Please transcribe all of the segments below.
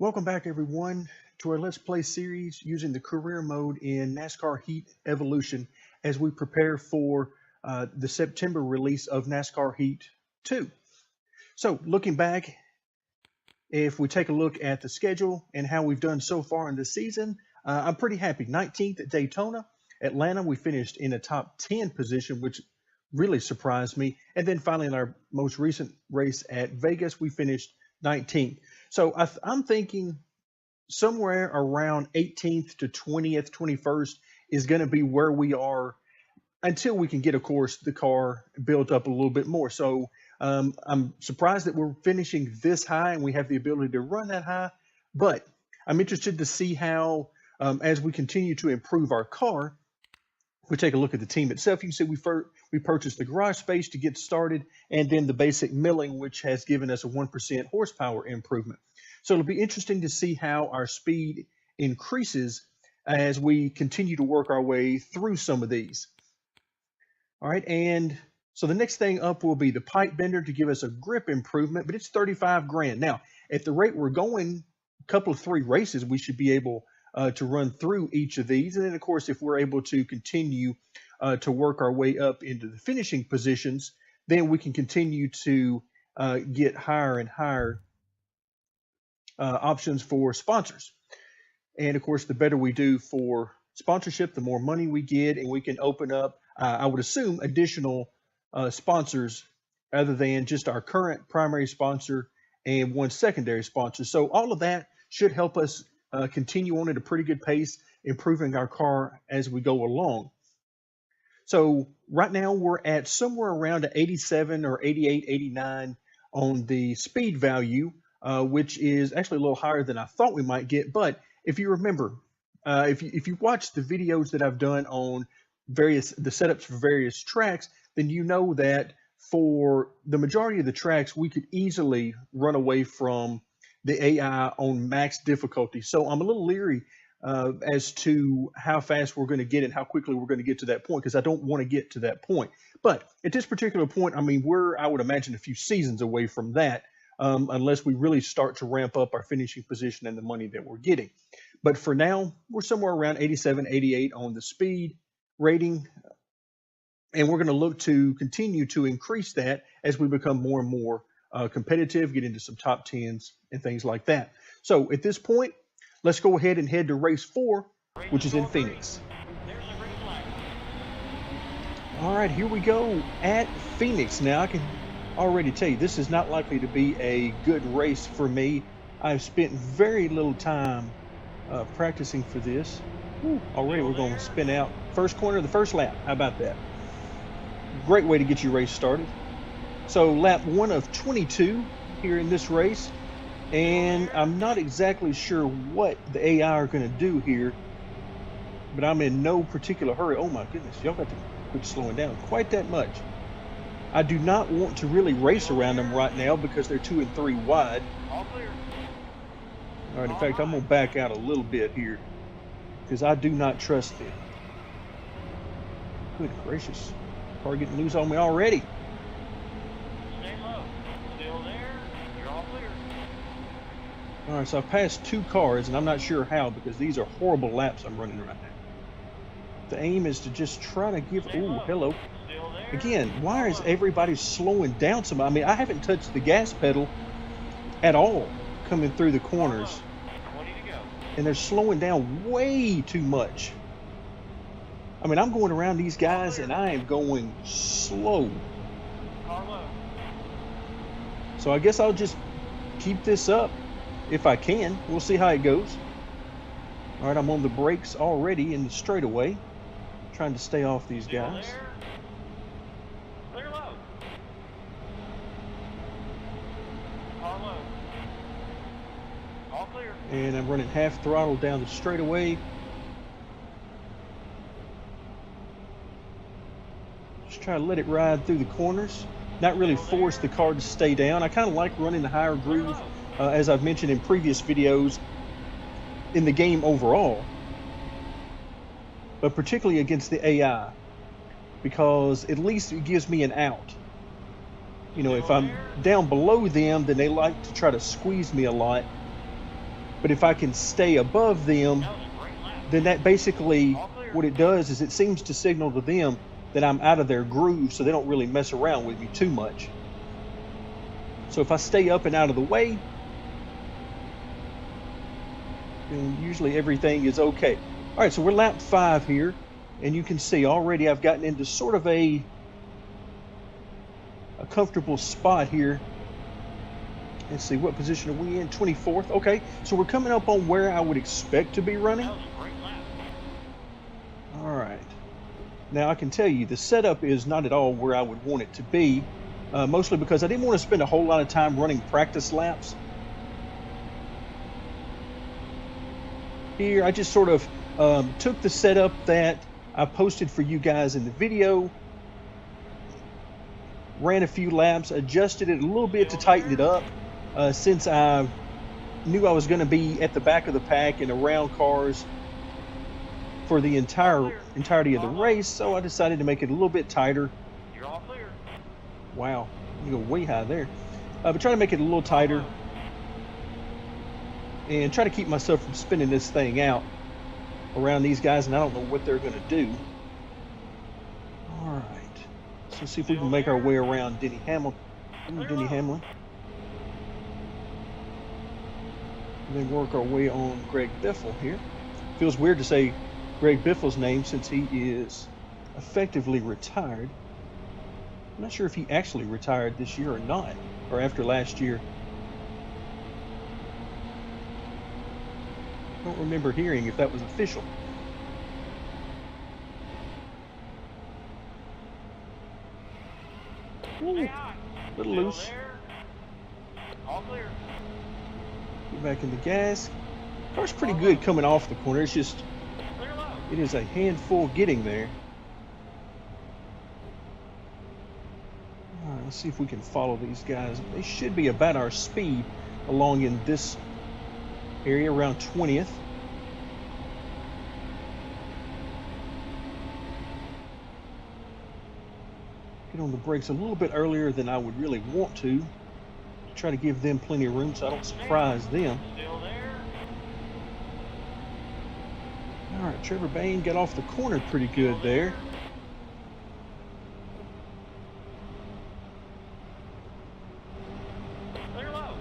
Welcome back, everyone, to our Let's Play series using the career mode in NASCAR Heat Evolution as we prepare for the September release of NASCAR Heat 2. So, looking back, if we take a look at the schedule and how we've done so far in the season, I'm pretty happy. 19th at Daytona. Atlanta, we finished in a top 10 position, which really surprised me. And then finally, in our most recent race at Vegas, we finished 19th. So I'm thinking somewhere around 18th to 20th, 21st is going to be where we are until we can get, of course, the car built up a little bit more. So I'm surprised that we're finishing this high and we have the ability to run that high. But I'm interested to see how, as we continue to improve our car, we take a look at the team itself. You can see we purchased the garage space to get started, and then the basic milling, which has given us a 1% horsepower improvement. So it'll be interesting to see how our speed increases as we continue to work our way through some of these. All right, and so the next thing up will be the pipe bender to give us a grip improvement, but it's 35 grand. Now, at the rate we're going, a couple of 3 races, we should be able to run through each of these. And then, of course, if we're able to continue to work our way up into the finishing positions, then we can continue to get higher and higher options for sponsors. And, of course, the better we do for sponsorship, the more money we get, and we can open up, I would assume, additional sponsors other than just our current primary sponsor and one secondary sponsor. So all of that should help us continue on at a pretty good pace, improving our car as we go along. So right now we're at somewhere around 87 or 88, 89 on the speed value, which is actually a little higher than I thought we might get. But if you remember, if you watch the videos that I've done on the setups for various tracks, then you know that for the majority of the tracks, we could easily run away from the AI on max difficulty. So I'm a little leery as to how fast we're going to get and how quickly we're going to get to that point, because I don't want to get to that point. But at this particular point, I mean, I would imagine, a few seasons away from that, unless we really start to ramp up our finishing position and the money that we're getting. But for now, we're somewhere around 87, 88 on the speed rating. And we're going to look to continue to increase that as we become more and more competitive, get into some top 10s and things like that. So at this point, let's go ahead and head to race 4, which is in Phoenix. All right, here we go at Phoenix. Now I can already tell you this is not likely to be a good race for me. I've spent very little time practicing for this. Already we're going to spin out first corner of the first lap. How about that? Great way to get your race started. So lap 1 of 22 here in this race, and I'm not exactly sure what the AI are going to do here, but I'm in no particular hurry. Oh my goodness, y'all got to quit slowing down quite that much. I do not want to really race around them right now because they're 2 and 3 wide. All clear. All right, in fact, I'm going to back out a little bit here because I do not trust them. Good gracious, car getting loose on me already. All right, so I've passed 2 cars, and I'm not sure how because these are horrible laps I'm running right now. The aim is to just try to give... Oh, hello. Again, why is everybody slowing down so much? I mean, I haven't touched the gas pedal at all coming through the corners. And they're slowing down way too much. I mean, I'm going around these guys, and I am going slow. So I guess I'll just keep this up. If I can, we'll see how it goes. All right, I'm on the brakes already in the straightaway, trying to stay off these guys. Clear low. Car low. All clear. And I'm running half throttle down the straightaway. Just try to let it ride through the corners. Not really force the car to stay down. I kind of like running the higher groove. As I've mentioned in previous videos, in the game overall, but particularly against the AI, because at least it gives me an out. You know, if I'm down below them, then they like to try to squeeze me a lot. But if I can stay above them, That was a great lap. then that basically, All clear. what it does is it seems to signal to them that I'm out of their groove, so they don't really mess around with me too much. So if I stay up and out of the way, then usually everything is okay. All right, so we're lap 5 here, and you can see already I've gotten into sort of a comfortable spot here. Let's see, what position are we in? 24th. Okay, so we're coming up on where I would expect to be running. That was a great lap. All right. Now I can tell you the setup is not at all where I would want it to be, mostly because I didn't want to spend a whole lot of time running practice laps. Here I just sort of took the setup that I posted for you guys in the video, ran a few laps, adjusted it a little bit to tighten it up, since I knew I was going to be at the back of the pack and around cars for the entirety of the race, so I decided to make it a little bit tighter. You're all clear. Wow, you go way high there. But try to make it a little tighter and try to keep myself from spinning this thing out around these guys, and I don't know what they're going to do. All right, so let's see if we can make our way around Denny Hamlin. And then work our way on Greg Biffle here. Feels weird to say Greg Biffle's name since he is effectively retired. I'm not sure if he actually retired this year or not, or after last year. I don't remember hearing if that was official. Ooh, a little loose. There. All clear. Get back in the gas. Car's pretty good coming off the corner. It's just, Clear low. it is a handful getting there. All right, let's see if we can follow these guys. They should be about our speed along in this area around 20th. Get on the brakes a little bit earlier than I would really want to try to give them plenty of room so I don't surprise them. Still there. All right, Trevor Bayne got off the corner pretty good there. Clear low.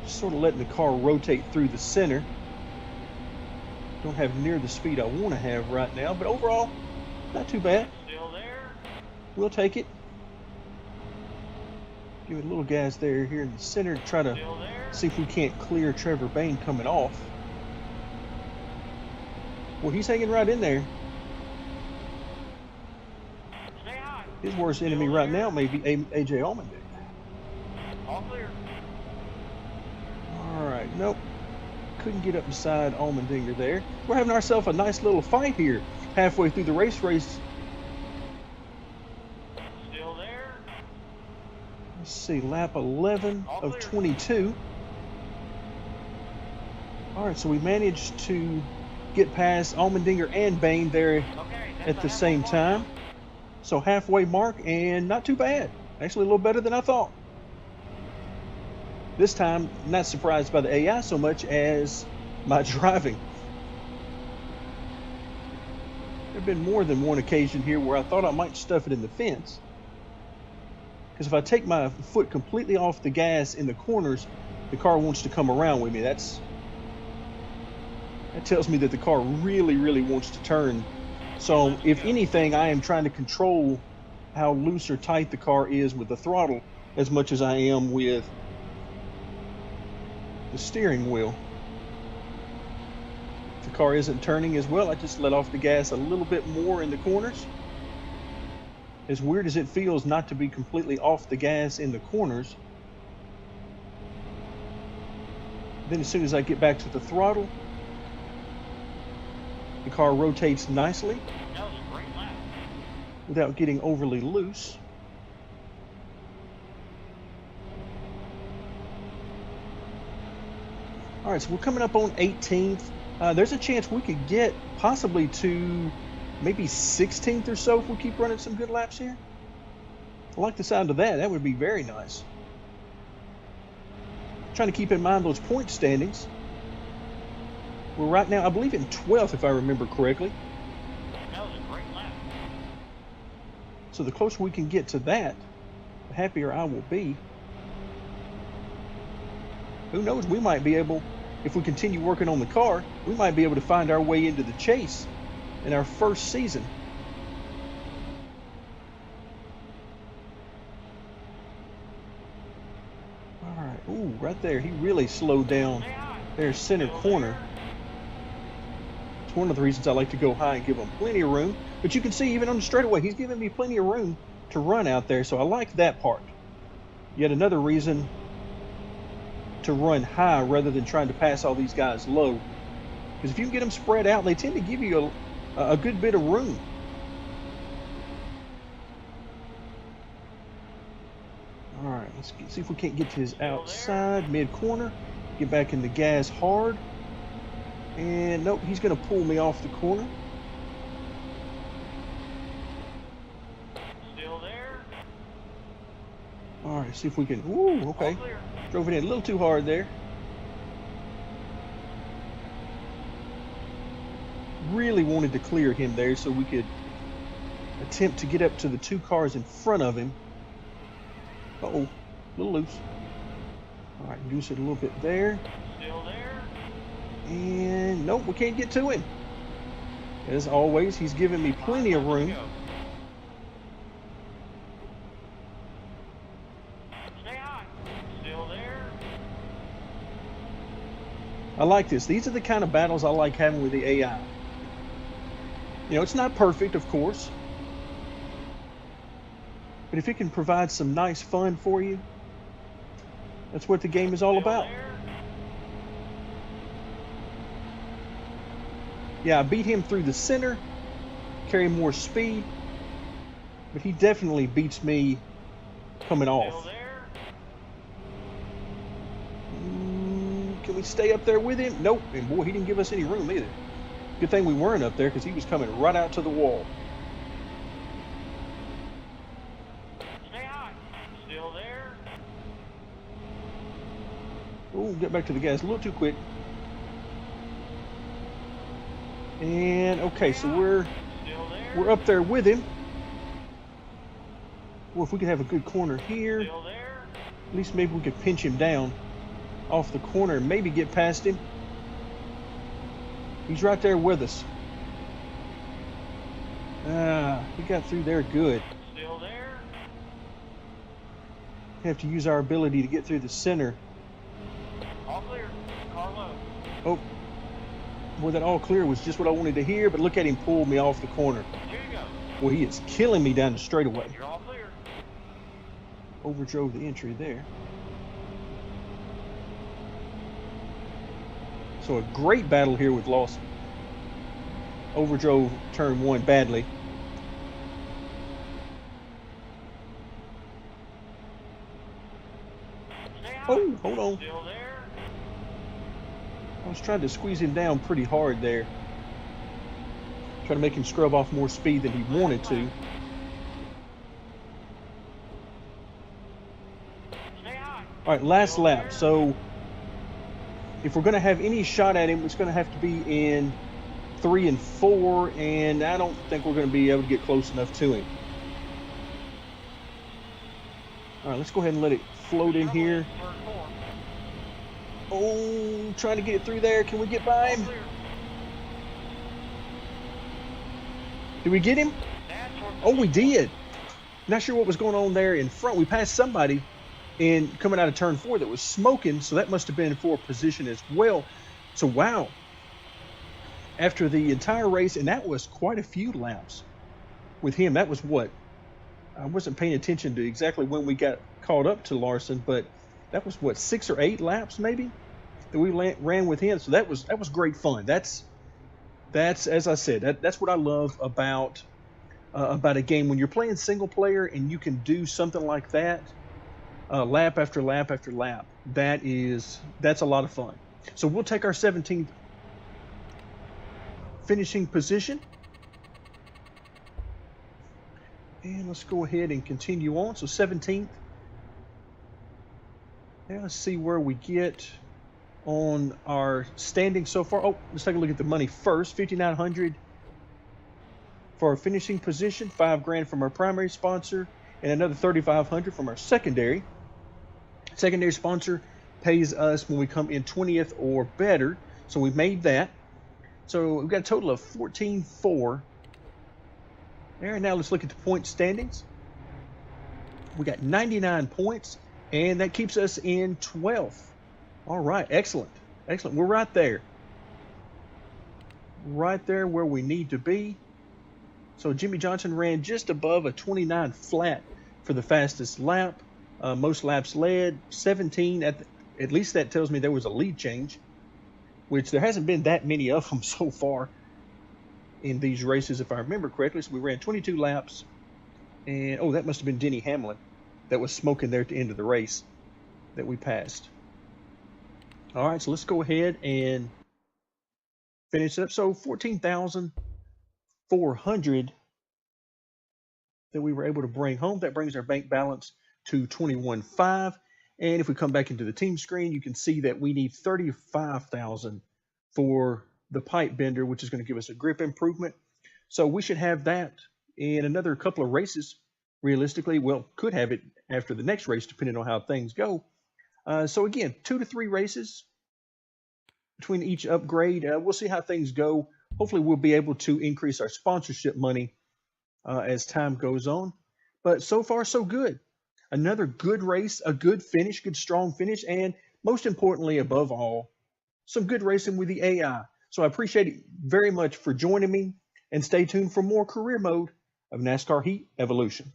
Sort of letting the car rotate through the center. Don't have near the speed I want to have right now, but overall, not too bad. Still there. We'll take it. Give it a little gas there here in the center to try to Still there. see if we can't clear Trevor Bayne coming off. Well, he's hanging right in there. Stay high. His worst enemy right now may be AJ Allmendinger. All clear. All right, nope. Couldn't get up beside Allmendinger there. We're having ourselves a nice little fight here halfway through the race. Still there. Let's see, lap 11 of 22. All right, so we managed to get past Allmendinger and Bayne there Okay. at the same time. So halfway mark, and not too bad. Actually a little better than I thought. This time, not surprised by the AI so much as my driving. There have been more than one occasion here where I thought I might stuff it in the fence. Because if I take my foot completely off the gas in the corners, the car wants to come around with me. That tells me that the car really, really wants to turn. So if anything, I am trying to control how loose or tight the car is with the throttle as much as I am with the steering wheel. If the car isn't turning as well, I just let off the gas a little bit more in the corners. As weird as it feels not to be completely off the gas in the corners, then as soon as I get back to the throttle, the car rotates nicely That was a great lap. without getting overly loose. All right, so we're coming up on 18th. There's a chance we could get possibly to maybe 16th or so if we keep running some good laps here. I like the sound of that. That would be very nice. Trying to keep in mind those point standings. We're right now, I believe, in 12th, if I remember correctly. That was a great lap. So the closer we can get to that, the happier I will be. Who knows, we might be able, if we continue working on the car, we might be able to find our way into the chase in our first season. All right, ooh, right there, he really slowed down their center corner. It's one of the reasons I like to go high and give him plenty of room. But you can see even on the straightaway, he's giving me plenty of room to run out there. So I like that part. Yet another reason to run high rather than trying to pass all these guys low. Because if you can get them spread out, they tend to give you a good bit of room. All right, let's see if we can't get to his outside mid-corner. Get back in the gas hard. And nope, he's going to pull me off the corner. Still there. All right, see if we can. Ooh, okay. Drove it in a little too hard there. Really wanted to clear him there so we could attempt to get up to the two cars in front of him. Uh-oh, a little loose. All right, reduce it a little bit there. Still there. And nope, we can't get to him. As always, he's giving me plenty of room. Stay high. Still there. I like this. These are the kind of battles I like having with the AI. You know, it's not perfect, of course. But if it can provide some nice fun for you, that's what the game is all about. Yeah, I beat him through the center, carry more speed, but he definitely beats me coming off. Can we stay up there with him? Nope, and boy, he didn't give us any room either. Good thing we weren't up there because he was coming right out to the wall. Stay high. Still there. Oh, get back to the gas a little too quick. And okay, so we're up there with him. Well, if we could have a good corner here, at least maybe we could pinch him down off the corner and maybe get past him. He's right there with us. He got through there good. Still there. Have to use our ability to get through the center. All clear. Car low. Oh. Well, that all clear was just what I wanted to hear, but look at him pull me off the corner. Here you go. Well, he is killing me down the straightaway. You're all clear. Overdrove the entry there. So a great battle here with Lawson. Overdrove turn one badly. Oh, hold on. Still there. I was trying to squeeze him down pretty hard there. Trying to make him scrub off more speed than he wanted to. All right, last lap. So if we're going to have any shot at him, it's going to have to be in 3 and 4, and I don't think we're going to be able to get close enough to him. All right, let's go ahead and let it float in here. Oh, trying to get it through there. Can we get by him? Did we get him? Oh, we did. Not sure what was going on there in front. We passed somebody and coming out of turn 4 that was smoking, so that must have been for position as well. So, wow. After the entire race, and that was quite a few laps with him. That was what? I wasn't paying attention to exactly when we got caught up to Larson, but that was what, 6 or 8 laps maybe that we ran with him. So that was great fun. That's as I said, that's what I love about a game when you're playing single player and you can do something like that, lap after lap after lap. That's a lot of fun. So we'll take our 17th finishing position. And let's go ahead and continue on. So 17th. Now let's see where we get on our standing so far. Oh, let's take a look at the money first. 5,900 for our finishing position, 5 grand from our primary sponsor, and another 3,500 from our secondary. Secondary sponsor pays us when we come in 20th or better, so we made that. So we've got a total of 14.4. There, now let's look at the point standings. We got 99 points, and that keeps us in 12th. All right, excellent, excellent. We're right there where we need to be. So Jimmy Johnson ran just above a 29 flat for the fastest lap. Most laps led, 17. At least that tells me there was a lead change, which there hasn't been that many of them so far in these races, if I remember correctly. So we ran 22 laps, and oh, that must have been Denny Hamlin that was smoking there at the end of the race that we passed. All right, so let's go ahead and finish up. So 14,400 that we were able to bring home. That brings our bank balance to 21.5. And if we come back into the team screen, you can see that we need 35,000 for the pipe bender, which is going to give us a grip improvement. So we should have that in another couple of races, realistically. Well, could have it after the next race, depending on how things go. So again, 2 to 3 races between each upgrade. We'll see how things go. Hopefully we'll be able to increase our sponsorship money as time goes on. But so far, so good. Another good race, a good finish, good strong finish, and most importantly, above all, some good racing with the AI. So I appreciate it very much for joining me, and stay tuned for more career mode of NASCAR Heat Evolution.